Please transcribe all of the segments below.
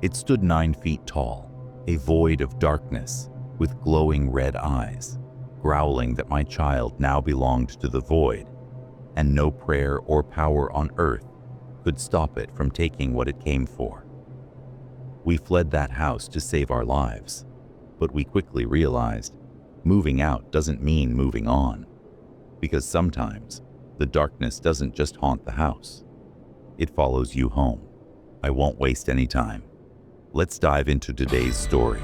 It stood 9 feet tall, a void of darkness with glowing red eyes, growling that my child now belonged to the void, and no prayer or power on earth could stop it from taking what it came for. We fled that house to save our lives, but we quickly realized moving out doesn't mean moving on, because sometimes the darkness doesn't just haunt the house, it follows you home. I won't waste any time. Let's dive into today's story.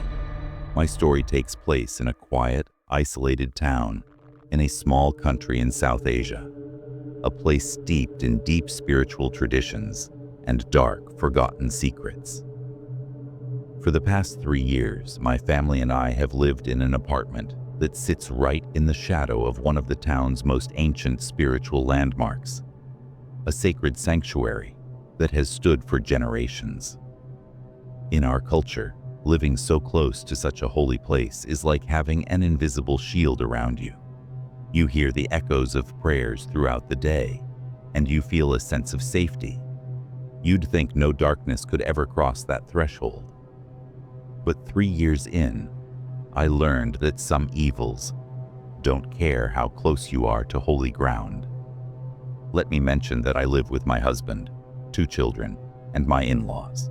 My story takes place in a quiet, isolated town in a small country in South Asia, a place steeped in deep spiritual traditions and dark, forgotten secrets. For the past 3 years, my family and I have lived in an apartment that sits right in the shadow of one of the town's most ancient spiritual landmarks, a sacred sanctuary that has stood for generations. In our culture, living so close to such a holy place is like having an invisible shield around you. You hear the echoes of prayers throughout the day, and you feel a sense of safety. You'd think no darkness could ever cross that threshold. But 3 years in, I learned that some evils don't care how close you are to holy ground. Let me mention that I live with my husband, 2 children, and my in-laws.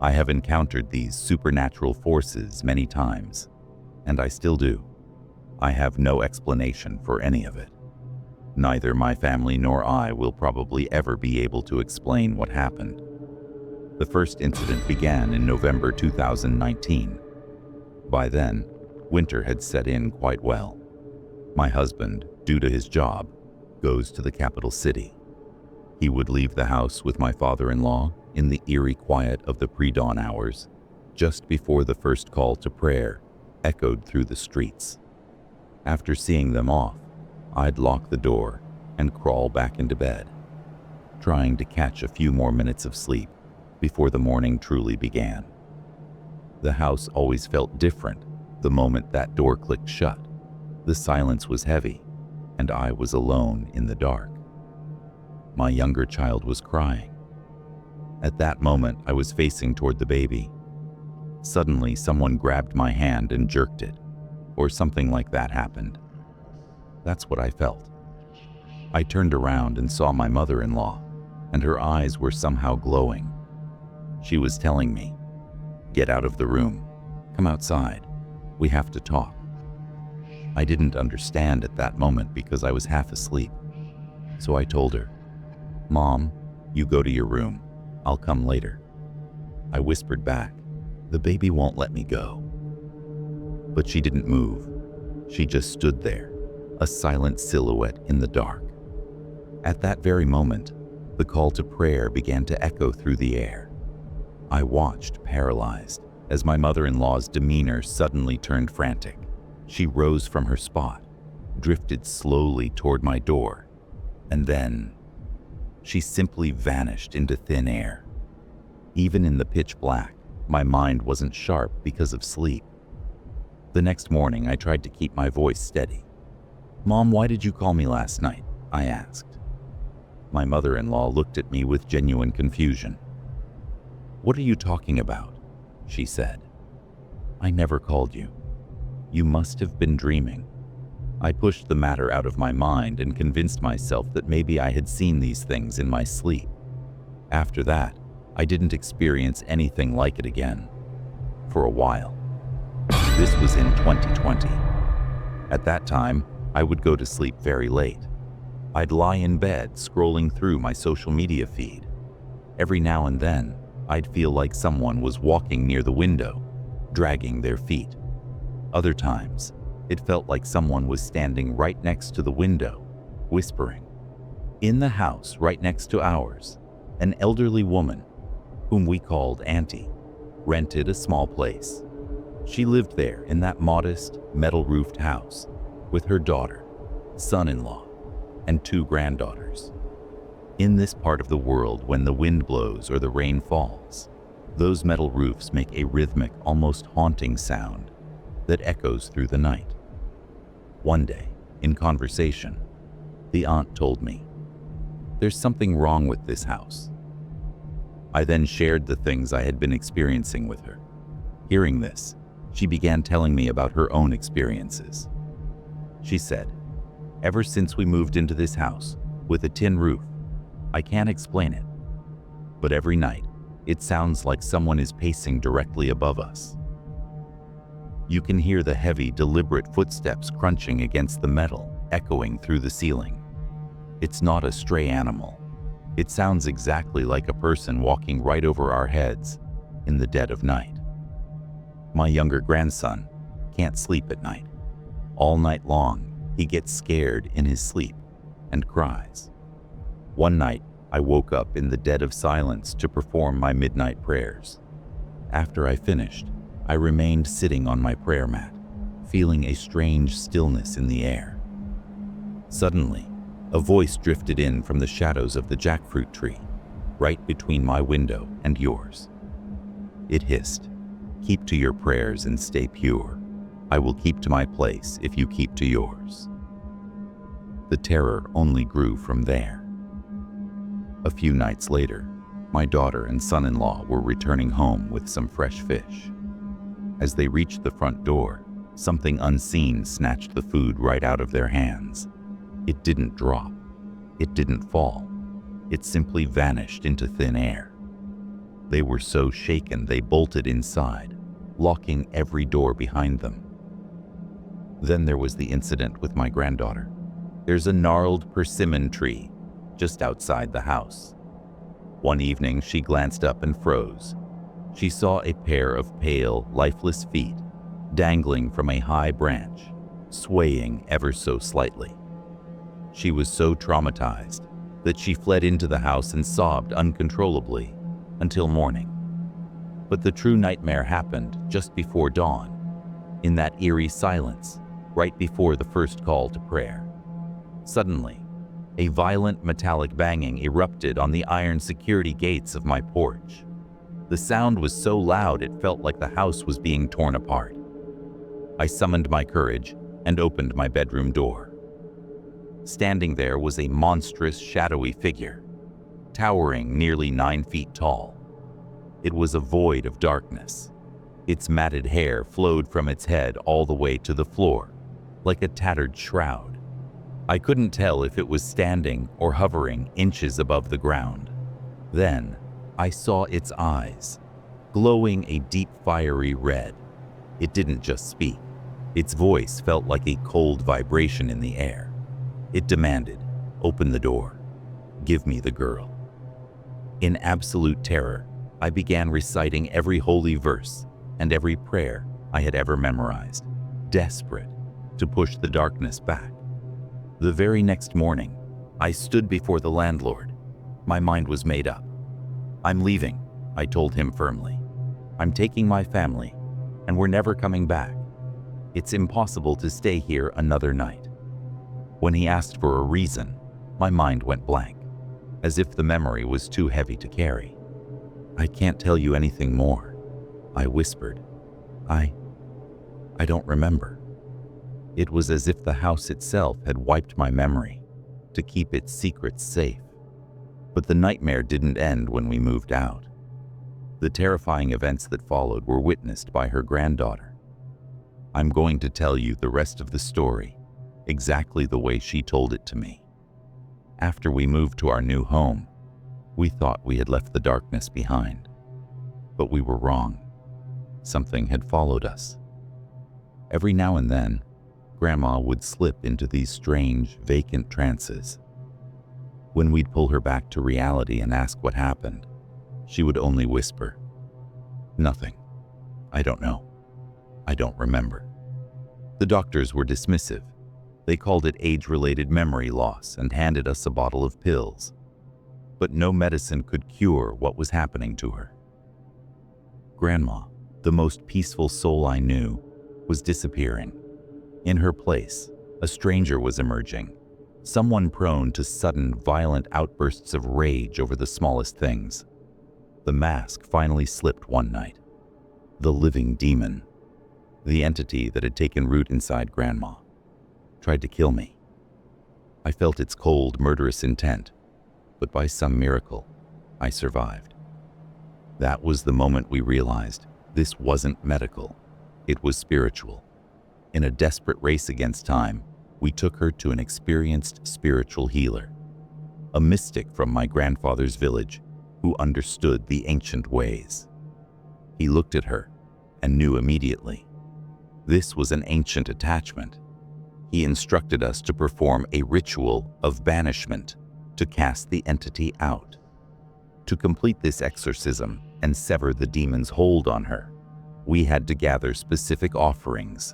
I have encountered these supernatural forces many times, and I still do. I have no explanation for any of it. Neither my family nor I will probably ever be able to explain what happened. The first incident began in November 2019. By then, winter had set in quite well. My husband, due to his job, goes to the capital city. He would leave the house with my father-in-law in the eerie quiet of the pre-dawn hours, just before the first call to prayer echoed through the streets. After seeing them off, I'd lock the door and crawl back into bed, trying to catch a few more minutes of sleep before the morning truly began. The house always felt different the moment that door clicked shut. The silence was heavy, and I was alone in the dark. My younger child was crying. At that moment, I was facing toward the baby. Suddenly, someone grabbed my hand and jerked it, or something like that happened. That's what I felt. I turned around and saw my mother-in-law, and her eyes were somehow glowing. She was telling me, "Get out of the room. Come outside. We have to talk." I didn't understand at that moment because I was half asleep. So I told her, "Mom, you go to your room. I'll come later." I whispered back, "The baby won't let me go." But she didn't move. She just stood there, a silent silhouette in the dark. At that very moment, the call to prayer began to echo through the air. I watched, paralyzed, as my mother-in-law's demeanor suddenly turned frantic. She rose from her spot, drifted slowly toward my door, and then she simply vanished into thin air. Even in the pitch black, my mind wasn't sharp because of sleep. The next morning, I tried to keep my voice steady. "Mom, why did you call me last night?" I asked. My mother-in-law looked at me with genuine confusion. "What are you talking about?" she said. "I never called you. You must have been dreaming." I pushed the matter out of my mind and convinced myself that maybe I had seen these things in my sleep. After that, I didn't experience anything like it again. For a while. This was in 2020. At that time, I would go to sleep very late. I'd lie in bed scrolling through my social media feed. Every now and then, I'd feel like someone was walking near the window, dragging their feet. Other times, it felt like someone was standing right next to the window, whispering. In the house right next to ours, an elderly woman, whom we called Auntie, rented a small place. She lived there in that modest, metal-roofed house with her daughter, son-in-law, and 2 granddaughters. In this part of the world, when the wind blows or the rain falls, those metal roofs make a rhythmic, almost haunting sound that echoes through the night. One day, in conversation, the aunt told me, "There's something wrong with this house." I then shared the things I had been experiencing with her. Hearing this, she began telling me about her own experiences. She said, "Ever since we moved into this house with a tin roof, I can't explain it, but every night it sounds like someone is pacing directly above us. You can hear the heavy, deliberate footsteps crunching against the metal, echoing through the ceiling. It's not a stray animal. It sounds exactly like a person walking right over our heads in the dead of night. My younger grandson can't sleep at night. All night long, he gets scared in his sleep and cries. One night, I woke up in the dead of silence to perform my midnight prayers. After I finished, I remained sitting on my prayer mat, feeling a strange stillness in the air. Suddenly, a voice drifted in from the shadows of the jackfruit tree, right between my window and yours. It hissed, 'Keep to your prayers and stay pure. I will keep to my place if you keep to yours.' The terror only grew from there. A few nights later, my daughter and son-in-law were returning home with some fresh fish. As they reached the front door, something unseen snatched the food right out of their hands. It didn't drop. It didn't fall. It simply vanished into thin air. They were so shaken they bolted inside, locking every door behind them. Then there was the incident with my granddaughter. There's a gnarled persimmon tree just outside the house. One evening, she glanced up and froze. She saw a pair of pale, lifeless feet dangling from a high branch, swaying ever so slightly. She was so traumatized that she fled into the house and sobbed uncontrollably until morning. But the true nightmare happened just before dawn, in that eerie silence, right before the first call to prayer. Suddenly, a violent metallic banging erupted on the iron security gates of my porch. The sound was so loud it felt like the house was being torn apart. I summoned my courage and opened my bedroom door. Standing there was a monstrous, shadowy figure, towering nearly 9 feet tall. It was a void of darkness. Its matted hair flowed from its head all the way to the floor, like a tattered shroud. I couldn't tell if it was standing or hovering inches above the ground. Then, I saw its eyes, glowing a deep fiery red. It didn't just speak. Its voice felt like a cold vibration in the air. It demanded, "Open the door. Give me the girl." In absolute terror, I began reciting every holy verse and every prayer I had ever memorized, desperate to push the darkness back. The very next morning, I stood before the landlord. My mind was made up. "I'm leaving," I told him firmly. "I'm taking my family, and we're never coming back. It's impossible to stay here another night." When he asked for a reason, my mind went blank, as if the memory was too heavy to carry. "I can't tell you anything more," I whispered. I don't remember." It was as if the house itself had wiped my memory to keep its secrets safe. But the nightmare didn't end when we moved out. The terrifying events that followed were witnessed by her granddaughter. I'm going to tell you the rest of the story, exactly the way she told it to me. After we moved to our new home, we thought we had left the darkness behind. But we were wrong. Something had followed us. Every now and then, Grandma would slip into these strange, vacant trances. When we'd pull her back to reality and ask what happened, she would only whisper, "Nothing. I don't know. I don't remember." The doctors were dismissive. They called it age-related memory loss and handed us a bottle of pills. But no medicine could cure what was happening to her. Grandma, the most peaceful soul I knew, was disappearing. In her place, a stranger was emerging, someone prone to sudden, violent outbursts of rage over the smallest things. The mask finally slipped one night. The living demon, the entity that had taken root inside Grandma, tried to kill me. I felt its cold, murderous intent, but by some miracle, I survived. That was the moment we realized this wasn't medical, it was spiritual. In a desperate race against time, we took her to an experienced spiritual healer, a mystic from my grandfather's village who understood the ancient ways. He looked at her and knew immediately. This was an ancient attachment. He instructed us to perform a ritual of banishment to cast the entity out. To complete this exorcism and sever the demon's hold on her, we had to gather specific offerings: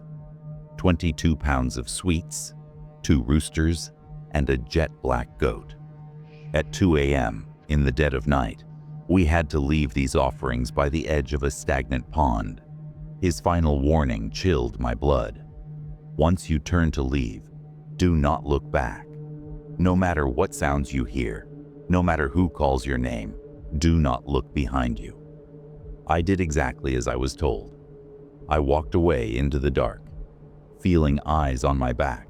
22 pounds of sweets, 2 roosters, and a jet black goat. At 2 a.m. in the dead of night, we had to leave these offerings by the edge of a stagnant pond. His final warning chilled my blood. Once you turn to leave, do not look back. No matter what sounds you hear, no matter who calls your name, do not look behind you. I did exactly as I was told. I walked away into the dark, feeling eyes on my back,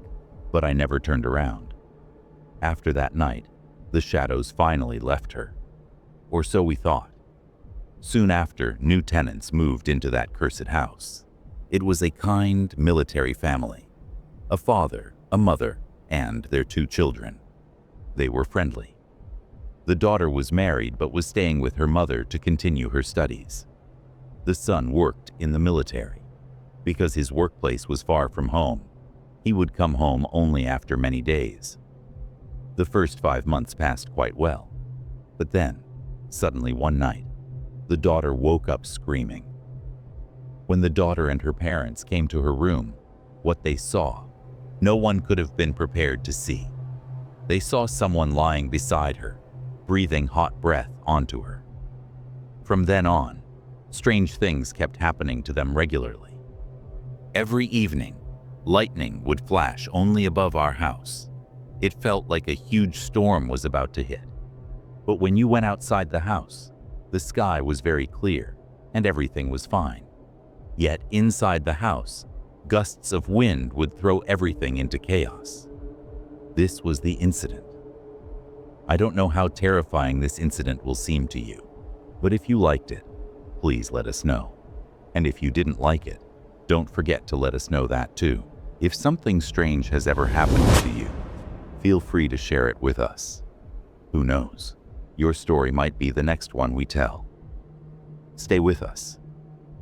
but I never turned around. After that night, the shadows finally left her. Or so we thought. Soon after, new tenants moved into that cursed house. It was a kind military family, a father, a mother, and their 2 children. They were friendly. The daughter was married but was staying with her mother to continue her studies. The son worked in the military. Because his workplace was far from home, he would come home only after many days. The first 5 months passed quite well. But then, suddenly one night, the daughter woke up screaming. When the daughter and her parents came to her room, what they saw, no one could have been prepared to see. They saw someone lying beside her, breathing hot breath onto her. From then on, strange things kept happening to them regularly. Every evening, lightning would flash only above our house. It felt like a huge storm was about to hit. But when you went outside the house, the sky was very clear and everything was fine. Yet inside the house, gusts of wind would throw everything into chaos. This was the incident. I don't know how terrifying this incident will seem to you, but if you liked it, please let us know. And if you didn't like it, don't forget to let us know that too. If something strange has ever happened to you, feel free to share it with us. Who knows? Your story might be the next one we tell. Stay with us.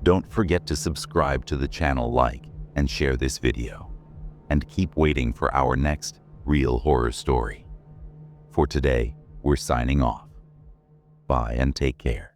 Don't forget to subscribe to the channel, like, and share this video. And keep waiting for our next real horror story. For today, we're signing off. Bye and take care.